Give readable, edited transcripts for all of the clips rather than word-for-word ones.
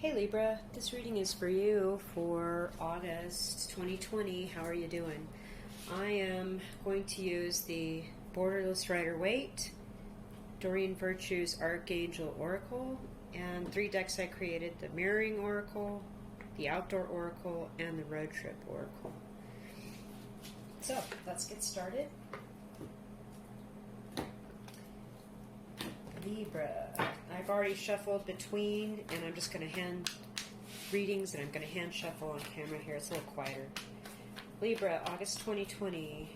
Hey Libra, this reading is for you for August 2020. How are you doing? I am going to use the Borderless Rider-Waite, Doreen Virtue's Archangel Oracle, and 3 decks I created, the Mirroring Oracle, the Outdoor Oracle, and the Road Trip Oracle. So, let's get started. Libra. I've already shuffled between, and I'm just going to hand readings, and I'm going to hand shuffle on camera here. It's a little quieter. Libra, August 2020.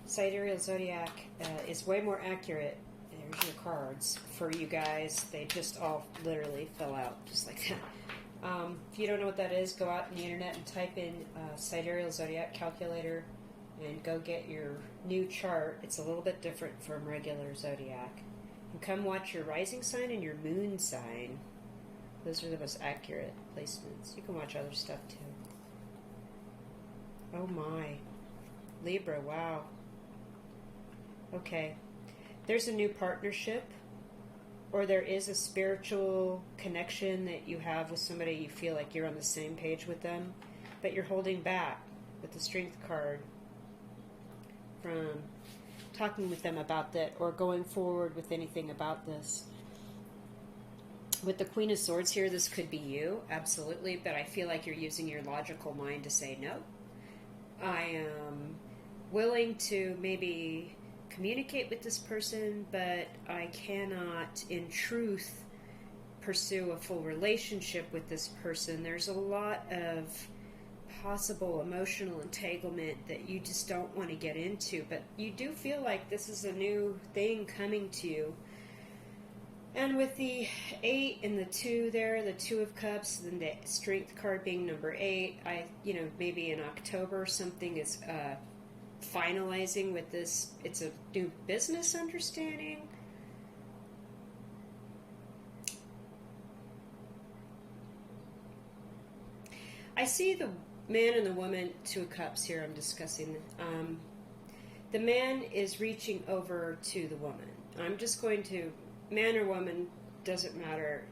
Sidereal Zodiac is way more accurate. There's your cards for you guys. They just all literally fell out, just like that. If you don't know what that is, go out on the internet and type in Sidereal Zodiac Calculator and go get your new chart. It's a little bit different from regular Zodiac. And come watch your rising sign and your moon sign. Those are the most accurate placements. You can watch other stuff too. Oh my. Libra, wow. Okay. There's a new partnership, or there is a spiritual connection that you have with somebody. You feel like you're on the same page with them, but you're holding back with the Strength card from talking with them about that or going forward with anything about this. With the Queen of Swords here, this could be you, absolutely, but I feel like you're using your logical mind to say no. I am willing to maybe communicate with this person, but I cannot, in truth, pursue a full relationship with this person. There's a lot of possible emotional entanglement that you just don't want to get into, but you do feel like this is a new thing coming to you. And with the 8 and the 2 there, the 2 of Cups, and the Strength card being number 8, maybe in October something is finalizing with this. It's a new business understanding. I see the man and the woman, 2 of Cups here I'm discussing. The man is reaching over to the woman. I'm just going to, man or woman, doesn't matter.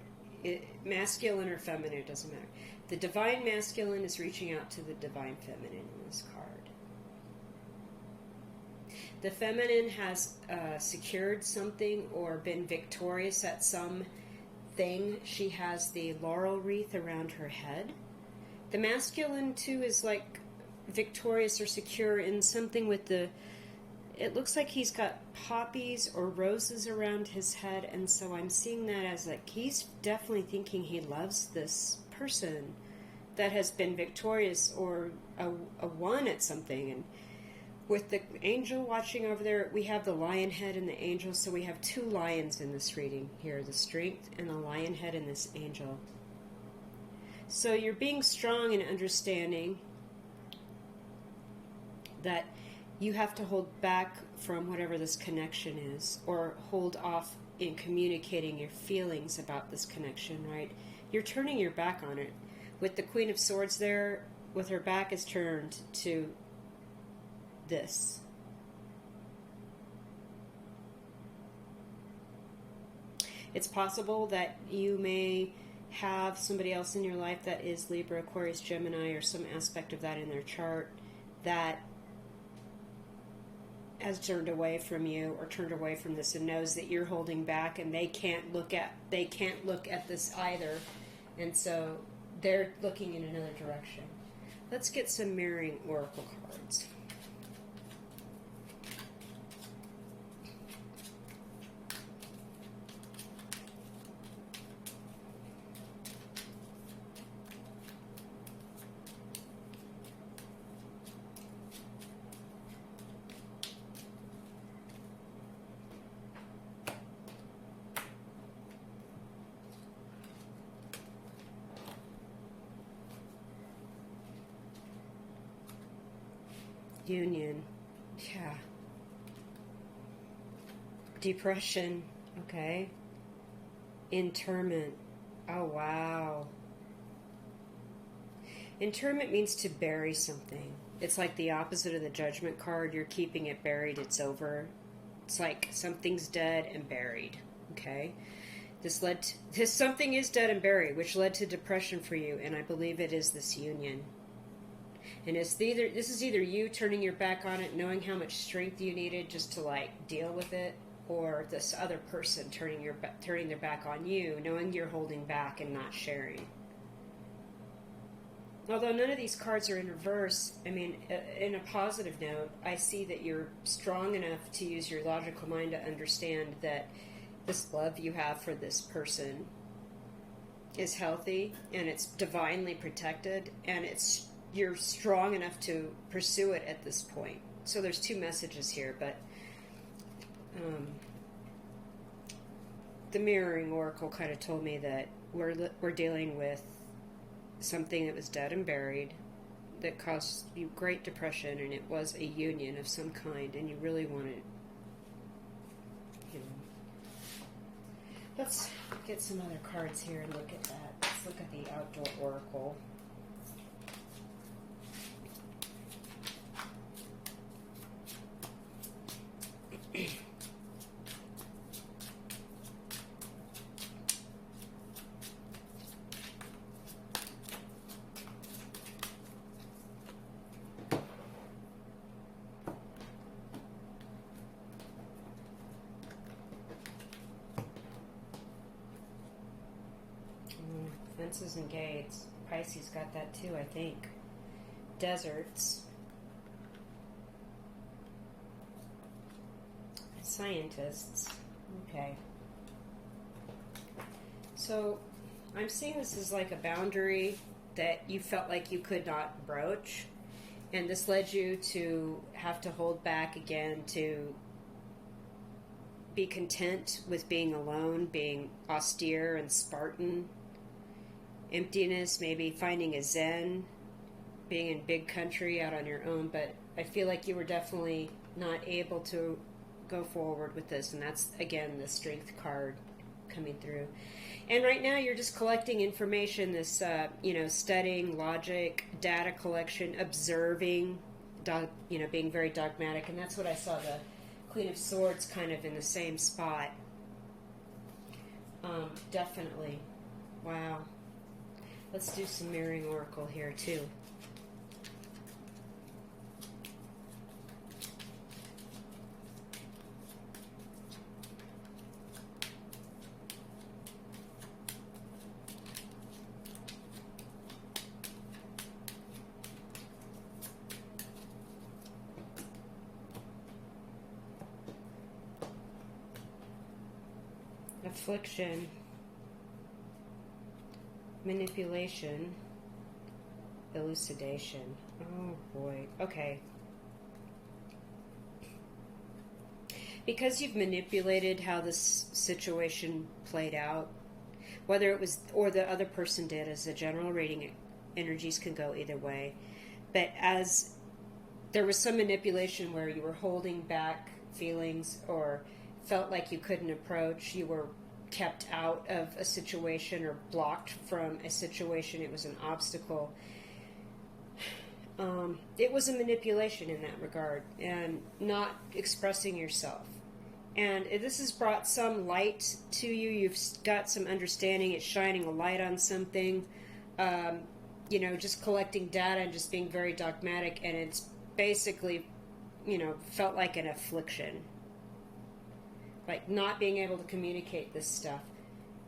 Masculine or feminine, it doesn't matter. The divine masculine is reaching out to the divine feminine in this card. The feminine has secured something or been victorious at some thing. She has the laurel wreath around her head. The masculine, too, is like victorious or secure in something with the... It looks like he's got poppies or roses around his head, and so I'm seeing that as like he's definitely thinking he loves this person that has been victorious or a one at something. And with the angel watching over there, we have the lion head and the angel, so we have 2 lions in this reading here, the Strength and the lion head in this angel. So you're being strong and understanding that you have to hold back from whatever this connection is, or hold off in communicating your feelings about this connection, right? You're turning your back on it. With the Queen of Swords there, with her back is turned to this. It's possible that you may have somebody else in your life that is Libra, Aquarius, Gemini, or some aspect of that in their chart that has turned away from you or turned away from this and knows that you're holding back, and they can't look at this either, and so they're looking in another direction. Let's get some mirroring oracle cards. Union. Yeah. Depression. Okay. Interment. Oh, wow. Interment means to bury something. It's like the opposite of the Judgment card. You're keeping it buried. It's over. It's like something's dead and buried. Okay. This something is dead and buried, which led to depression for you, and I believe it is this union. And this is either you turning your back on it, knowing how much strength you needed just to like deal with it, or this other person turning their back on you, knowing you're holding back and not sharing. Although none of these cards are in reverse, I mean, in a positive note, I see that you're strong enough to use your logical mind to understand that this love you have for this person is healthy and it's divinely protected, and you're strong enough to pursue it at this point. So there's two messages here, but the mirroring oracle kind of told me that we're dealing with something that was dead and buried that caused you great depression, and it was a union of some kind, and you really wanted, Let's get some other cards here and look at that. Let's look at the outdoor oracle. Fences and gates. Pisces got that too, I think. Deserts. Scientists. Okay. So, I'm seeing this as like a boundary that you felt like you could not broach. And this led you to have to hold back again, to be content with being alone, being austere and Spartan. Emptiness, maybe finding a zen, being in big country out on your own, but I feel like you were definitely not able to go forward with this, and that's, again, the strength card coming through. And right now you're just collecting information, this, studying, logic, data collection, observing, being very dogmatic, and that's what I saw, the Queen of Swords kind of in the same spot. Definitely. Wow. Let's do some mirroring oracle here too. Affliction. Manipulation, elucidation. Oh boy. Okay. Because you've manipulated how this situation played out, whether it was, or the other person did, as a general reading, energies can go either way. But as there was some manipulation where you were holding back feelings or felt like you couldn't approach, you were kept out of a situation or blocked from a situation, it was an obstacle. It was a manipulation in that regard, and not expressing yourself. And this has brought some light to you. You've got some understanding. It's shining a light on something. Just collecting data and just being very dogmatic, and it's basically, felt like an affliction. Like not being able to communicate this stuff,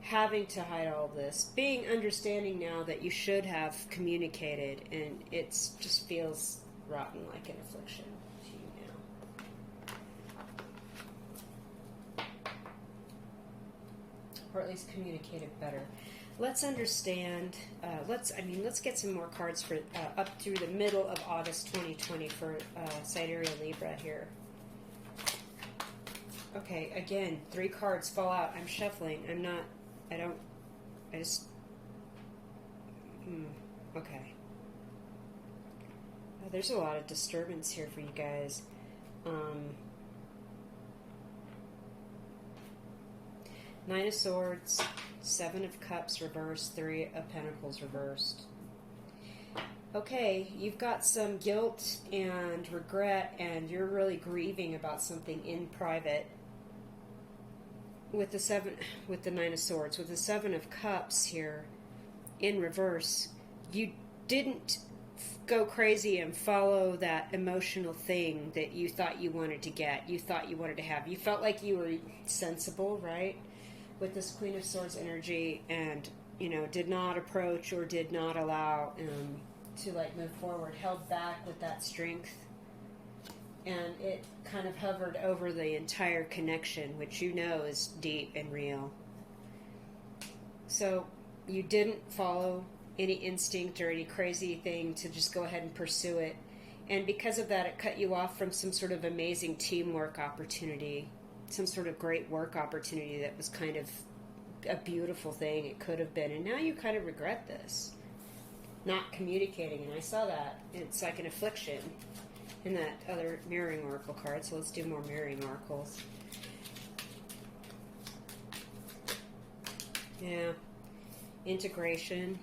having to hide all this, being understanding now that you should have communicated, and it just feels rotten, like an affliction to you now. Or at least communicated better. Let's understand, let's get some more cards for up through the middle of August 2020 for sidereal Libra here. Okay, again, 3 cards fall out. I'm shuffling. Okay. There's a lot of disturbance here for you guys. Nine of Swords, 7 of Cups reversed, 3 of Pentacles reversed. Okay, you've got some guilt and regret, and you're really grieving about something in private. with the Nine of Swords, with the Seven of Cups here in reverse, you didn't go crazy and follow that emotional thing that you thought you wanted to get, you thought you wanted to have. You felt like you were sensible, right? With this Queen of Swords energy, and, you know, did not approach or did not allow to, like, move forward, held back with that strength. And it kind of hovered over the entire connection, which you know is deep and real. So you didn't follow any instinct or any crazy thing to just go ahead and pursue it. And because of that, it cut you off from some sort of amazing teamwork opportunity, some sort of great work opportunity that was kind of a beautiful thing it could have been. And now you kind of regret this, not communicating. And I saw that. It's like an affliction in that other mirroring oracle card. So let's do more mirroring oracles. Yeah. Integration.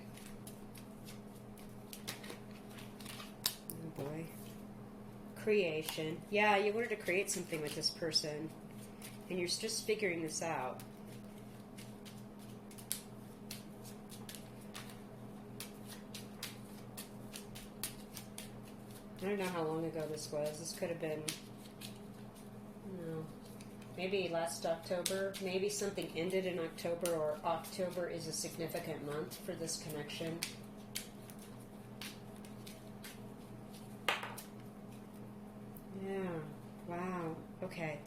Oh boy. Creation. Yeah, you wanted to create something with this person, and you're just figuring this out. I don't know how long ago this was. This could have been, no, maybe last October. Maybe something ended in October, or October is a significant month for this connection. Yeah, wow, okay.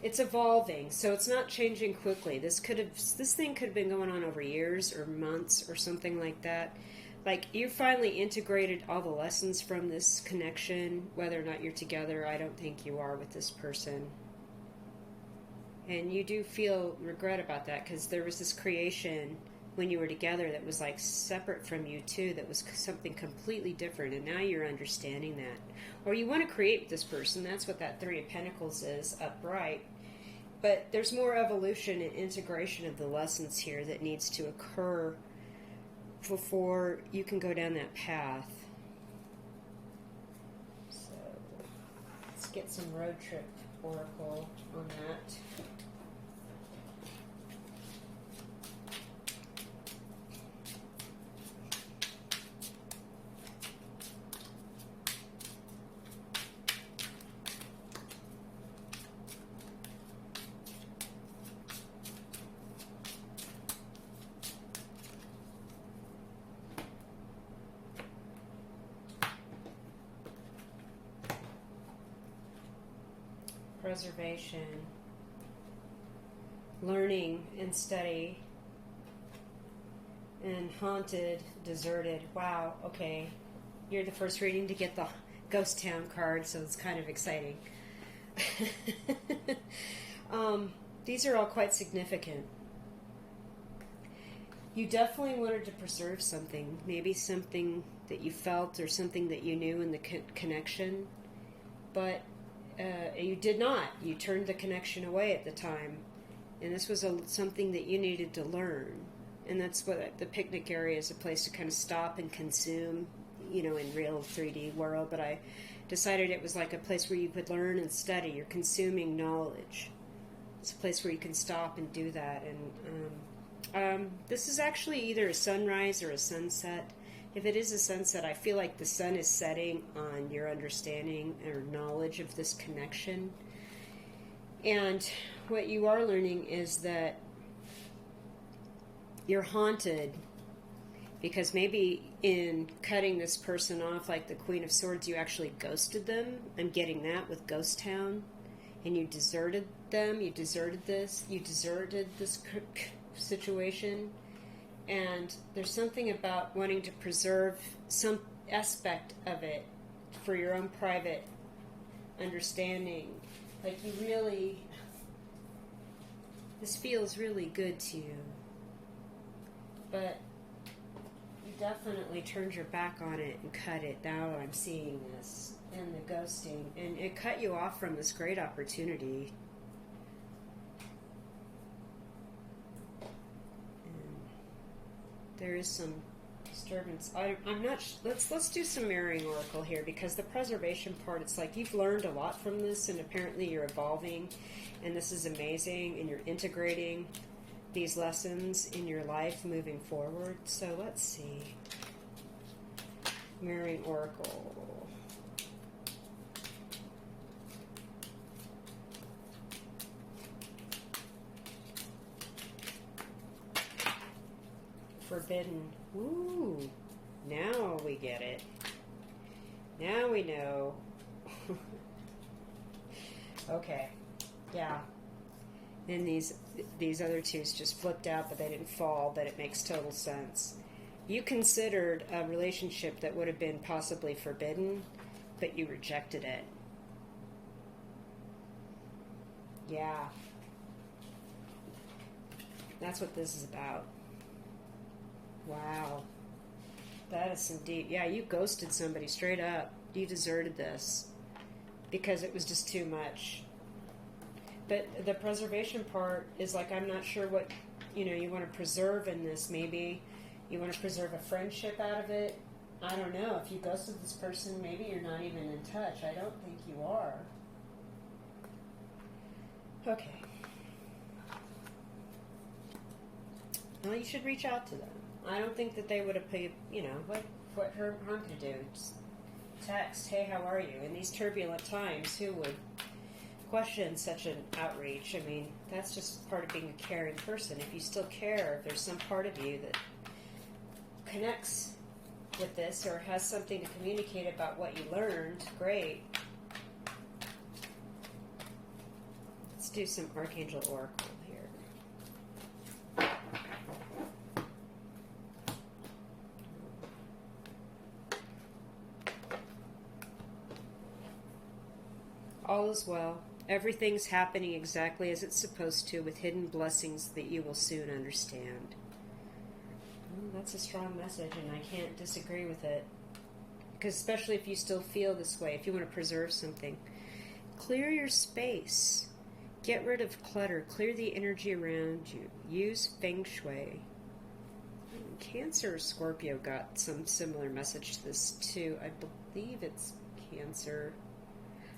It's evolving, so it's not changing quickly. This thing could have been going on over years or months or something like that. Like, you finally integrated all the lessons from this connection, whether or not you're together. I don't think you are with this person. And you do feel regret about that, because there was this creation when you were together that was like separate from you too, that was something completely different, and now you're understanding that. Or you want to create with this person. That's what that Three of Pentacles is, upright. But there's more evolution and integration of the lessons here that needs to occur before you can go down that path. So let's get some road trip oracle on that. Preservation, learning and study, and haunted, deserted. Wow, okay. You're the first reading to get the Ghost Town card, so it's kind of exciting. These are all quite significant. You definitely wanted to preserve something, maybe something that you felt or something that you knew in the connection, but you did not. You turned the connection away at the time, and this was something that you needed to learn. And that's what the picnic area is, a place to kind of stop and consume, you know, in real 3D world. But I decided it was like a place where you could learn and study. You're consuming knowledge. It's a place where you can stop and do that. And this is actually either a sunrise or a sunset. If it is a sunset, I feel like the sun is setting on your understanding or knowledge of this connection. And what you are learning is that you're haunted because maybe in cutting this person off, like the Queen of Swords, you actually ghosted them. I'm getting that with Ghost Town. And you deserted them. You deserted this situation. And there's something about wanting to preserve some aspect of it for your own private understanding. Like, you really, this feels really good to you. But you definitely turned your back on it and cut it. Now I'm seeing this and the ghosting. And it cut you off from this great opportunity. There is some Disturbance. I'm not. Let's do some mirroring oracle here, because the preservation part. It's like you've learned a lot from this, and apparently you're evolving, and this is amazing, and you're integrating these lessons in your life moving forward. So let's see. Mirroring oracle. Forbidden. Ooh, now we get it. Now we know. Okay, yeah. And these other twos just flipped out, but they didn't fall, but it makes total sense. You considered a relationship that would have been possibly forbidden, but you rejected it. Yeah. That's what this is about. Wow. That is some deep. Yeah, you ghosted somebody straight up. You deserted this because it was just too much. But the preservation part is like, I'm not sure what, you want to preserve in this. Maybe you want to preserve a friendship out of it. I don't know. If you ghosted this person, maybe you're not even in touch. I don't think you are. Okay. Well, you should reach out to them. I don't think that they would have paid, what harm could it do? Just text, hey, how are you? In these turbulent times, who would question such an outreach? I mean, that's just part of being a caring person. If you still care, if there's some part of you that connects with this or has something to communicate about what you learned, great. Let's do some Archangel Oracle here. All is well. Everything's happening exactly as it's supposed to, with hidden blessings that you will soon understand. That's a strong message, and I can't disagree with it. Because especially if you still feel this way, if you want to preserve something, clear your space. Get rid of clutter. Clear the energy around you. Use Feng Shui. Cancer or Scorpio got some similar message to this too. I believe it's Cancer.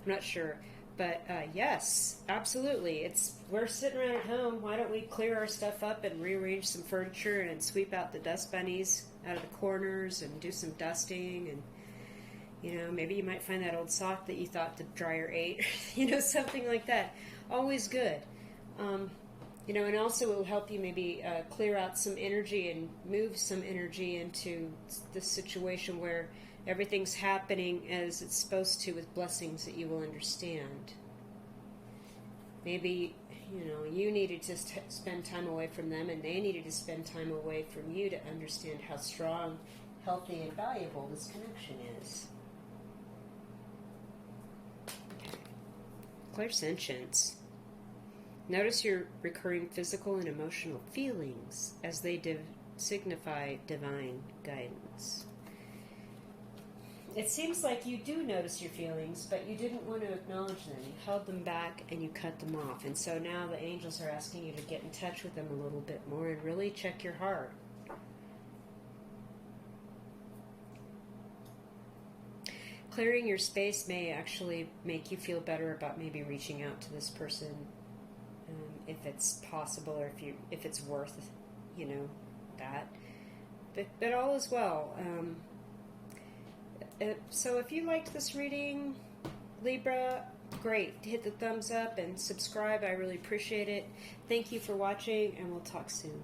I'm not sure. But yes, absolutely. We're sitting around at home. Why don't we clear our stuff up and rearrange some furniture and sweep out the dust bunnies out of the corners and do some dusting, and maybe you might find that old sock that you thought the dryer ate, something like that. Always good. And also it will help you maybe clear out some energy and move some energy into the situation where everything's happening as it's supposed to, with blessings that you will understand. Maybe, you needed to spend time away from them, and they needed to spend time away from you to understand how strong, healthy, and valuable this connection is. Okay. Clairsentience. Notice your recurring physical and emotional feelings as they signify divine guidance. It seems like you do notice your feelings, but you didn't want to acknowledge them. You held them back and you cut them off. And so now the angels are asking you to get in touch with them a little bit more and really check your heart. Clearing your space may actually make you feel better about maybe reaching out to this person, if it's possible, or if it's worth, that. But all is well. So if you liked this reading, Libra, great. Hit the thumbs up and subscribe. I really appreciate it. Thank you for watching, and we'll talk soon.